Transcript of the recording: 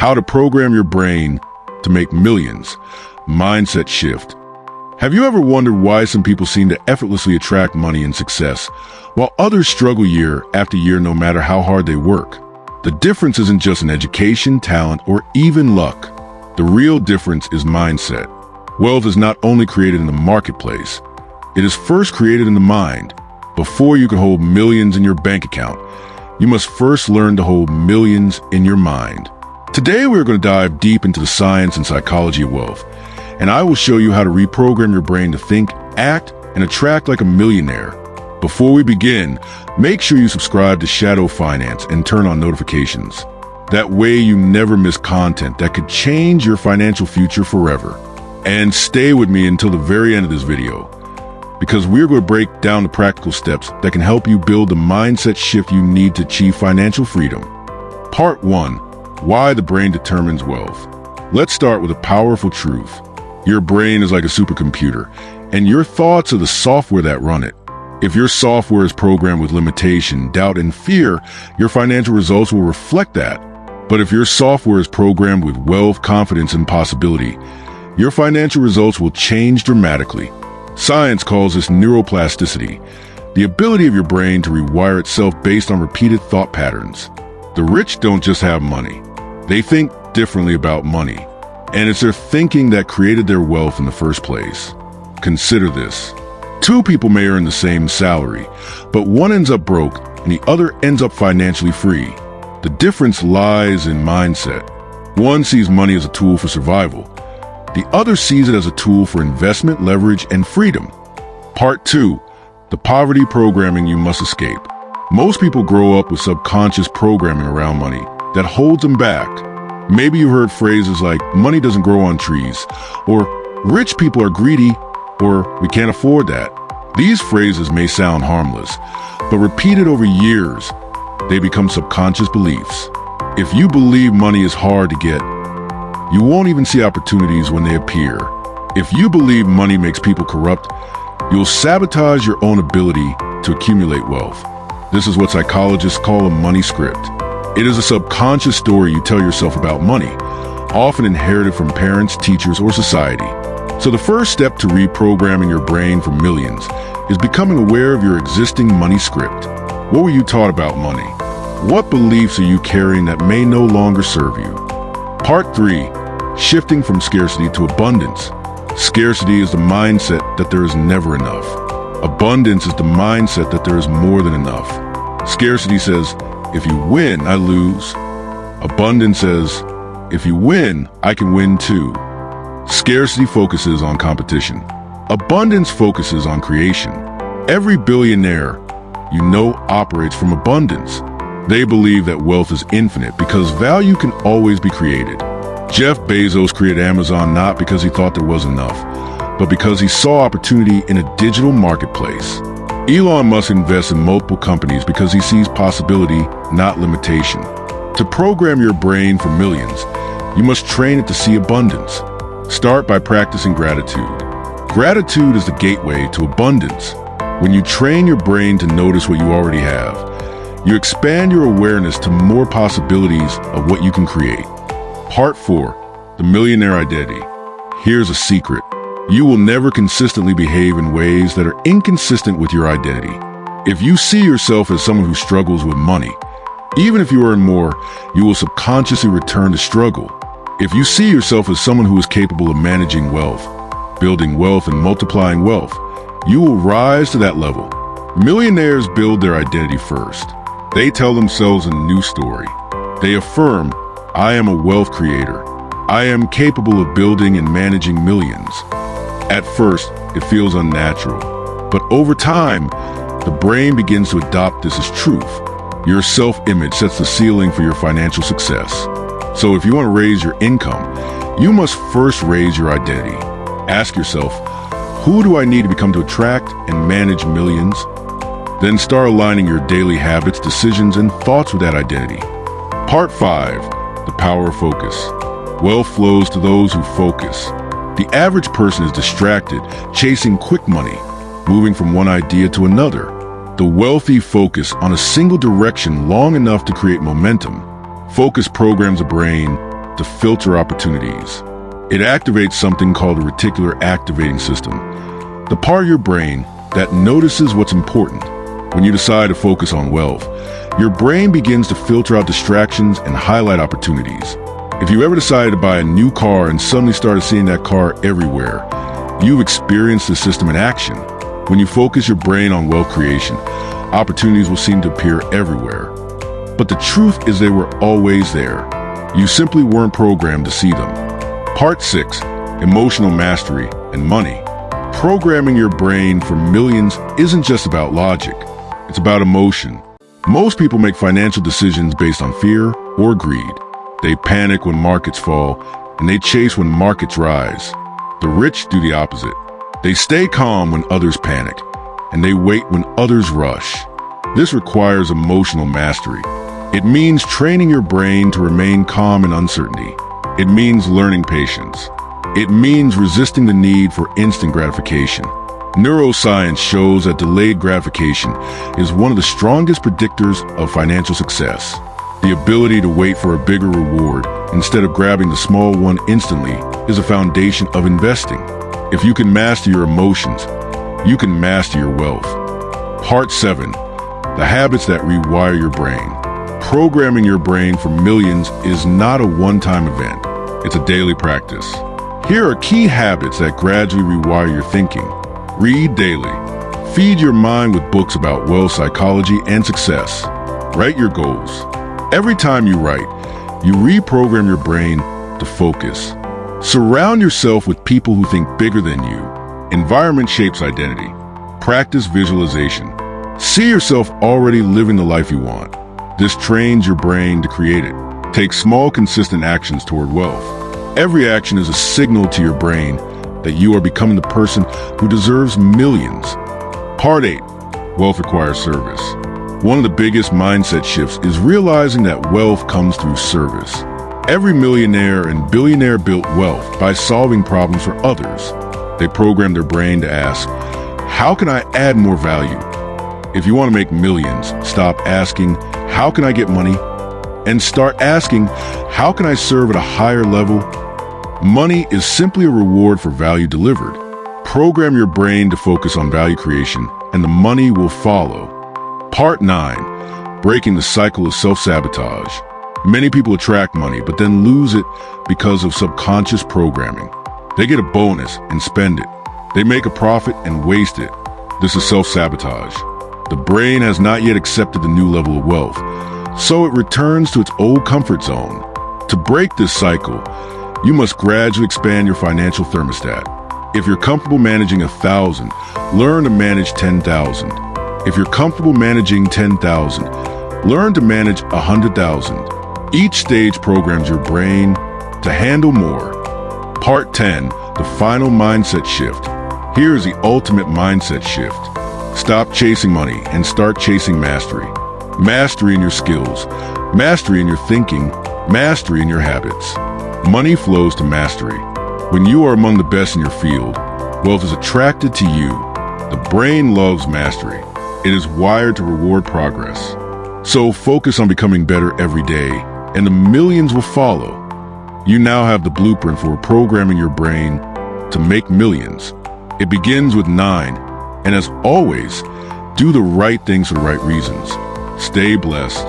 How to program your brain to make millions. Mindset shift. Have you ever wondered why some people seem to effortlessly attract money and success, while others struggle year after year no matter how hard they work? The difference isn't just in education, talent, or even luck. The real difference is mindset. Wealth is not only created in the marketplace, it is first created in the mind. Before you can hold millions in your bank account, you must first learn to hold millions in your mind. Today, we're going to dive deep into the science and psychology of wealth, and I will show you how to reprogram your brain to think, act, and attract like a millionaire. Before we begin, make sure you subscribe to Shadow Finance and turn on notifications. That way you never miss content that could change your financial future forever. And stay with me until the very end of this video, because we're going to break down the practical steps that can help you build the mindset shift you need to achieve financial freedom. Part 1. Why the brain determines wealth. Let's start with a powerful truth. Your brain is like a supercomputer, and your thoughts are the software that run it. If your software is programmed with limitation, doubt, and fear, your financial results will reflect that. But if your software is programmed with wealth, confidence, and possibility, your financial results will change dramatically. Science calls this neuroplasticity, the ability of your brain to rewire itself based on repeated thought patterns. The rich don't just have money. They think differently about money, and it's their thinking that created their wealth in the first place. Consider this. Two people may earn the same salary, but one ends up broke and the other ends up financially free. The difference lies in mindset. One sees money as a tool for survival. The other sees it as a tool for investment, leverage, and freedom. Part 2. The poverty programming you must escape. Most people grow up with subconscious programming around money that holds them back. Maybe you heard phrases like, money doesn't grow on trees, or rich people are greedy, or we can't afford that. These phrases may sound harmless, but repeated over years, they become subconscious beliefs. If you believe money is hard to get, you won't even see opportunities when they appear. If you believe money makes people corrupt, you'll sabotage your own ability to accumulate wealth. This is what psychologists call a money script. It is a subconscious story you tell yourself about money, often inherited from parents, teachers, or society. So the first step to reprogramming your brain for millions is becoming aware of your existing money script. What were you taught about money? What beliefs are you carrying that may no longer serve you? Part 3. Shifting from scarcity to abundance. Scarcity is the mindset that there is never enough. Abundance is the mindset that there is more than enough. Scarcity says, if you win, I lose. Abundance says, if you win, I can win too. Scarcity focuses on competition. Abundance focuses on creation. Every billionaire you know operates from abundance. They believe that wealth is infinite because value can always be created. Jeff Bezos created Amazon not because he thought there was enough, but because he saw opportunity in a digital marketplace. Elon Musk invests in multiple companies because he sees possibility, not limitation. To program your brain for millions, you must train it to see abundance. Start by practicing gratitude. Gratitude is the gateway to abundance. When you train your brain to notice what you already have, you expand your awareness to more possibilities of what you can create. Part 4. The millionaire identity. Here's a secret. You will never consistently behave in ways that are inconsistent with your identity. If you see yourself as someone who struggles with money, even if you earn more, you will subconsciously return to struggle. If you see yourself as someone who is capable of managing wealth, building wealth, and multiplying wealth, you will rise to that level. Millionaires build their identity first. They tell themselves a new story. They affirm, I am a wealth creator. I am capable of building and managing millions. At first, it feels unnatural, but over time, the brain begins to adopt this as truth. Your self-image sets the ceiling for your financial success. So if you want to raise your income, you must first raise your identity. Ask yourself, who do I need to become to attract and manage millions? Then start aligning your daily habits, decisions, and thoughts with that identity. Part 5. The power of focus. Wealth flows to those who focus. The average person is distracted, chasing quick money, moving from one idea to another. The wealthy focus on a single direction long enough to create momentum. Focus programs the brain to filter opportunities. It activates something called a reticular activating system, the part of your brain that notices what's important. When you decide to focus on wealth, your brain begins to filter out distractions and highlight opportunities. If you ever decided to buy a new car and suddenly started seeing that car everywhere, you've experienced the system in action. When you focus your brain on wealth creation, opportunities will seem to appear everywhere. But the truth is they were always there. You simply weren't programmed to see them. Part 6, Emotional Mastery and Money. Programming your brain for millions isn't just about logic. It's about emotion. Most people make financial decisions based on fear or greed. They panic when markets fall, and they chase when markets rise. The rich do the opposite. They stay calm when others panic, and they wait when others rush. This requires emotional mastery. It means training your brain to remain calm in uncertainty. It means learning patience. It means resisting the need for instant gratification. Neuroscience shows that delayed gratification is one of the strongest predictors of financial success. The ability to wait for a bigger reward instead of grabbing the small one instantly is a foundation of investing. If you can master your emotions, you can master your wealth. Part 7, The Habits that Rewire Your Brain. Programming your brain for millions is not a one-time event. It's a daily practice. Here are key habits that gradually rewire your thinking. Read daily. Feed your mind with books about wealth psychology and success. Write your goals. Every time you write, you reprogram your brain to focus. Surround yourself with people who think bigger than you. Environment shapes identity. Practice visualization. See yourself already living the life you want. This trains your brain to create it. Take small, consistent actions toward wealth. Every action is a signal to your brain that you are becoming the person who deserves millions. Part 8, Wealth Requires Service. One of the biggest mindset shifts is realizing that wealth comes through service. Every millionaire and billionaire built wealth by solving problems for others. They programmed their brain to ask, how can I add more value? If you want to make millions, stop asking, how can I get money? And start asking, how can I serve at a higher level? Money is simply a reward for value delivered. Program your brain to focus on value creation, and the money will follow. Part 9, Breaking the Cycle of Self-Sabotage. Many people attract money, but then lose it because of subconscious programming. They get a bonus and spend it. They make a profit and waste it. This is self-sabotage. The brain has not yet accepted the new level of wealth, so it returns to its old comfort zone. To break this cycle, you must gradually expand your financial thermostat. If you're comfortable managing 1,000, learn to manage 10,000. If you're comfortable managing 10,000, learn to manage 100,000. Each stage programs your brain to handle more. Part 10, The Final Mindset Shift. Here is the ultimate mindset shift. Stop chasing money and start chasing mastery. Mastery in your skills, mastery in your thinking, mastery in your habits. Money flows to mastery. When you are among the best in your field, wealth is attracted to you. The brain loves mastery. It is wired to reward progress. So focus on becoming better every day, and the millions will follow. You now have the blueprint for programming your brain to make millions. It begins with 9, and as always, do the right things for the right reasons. Stay blessed.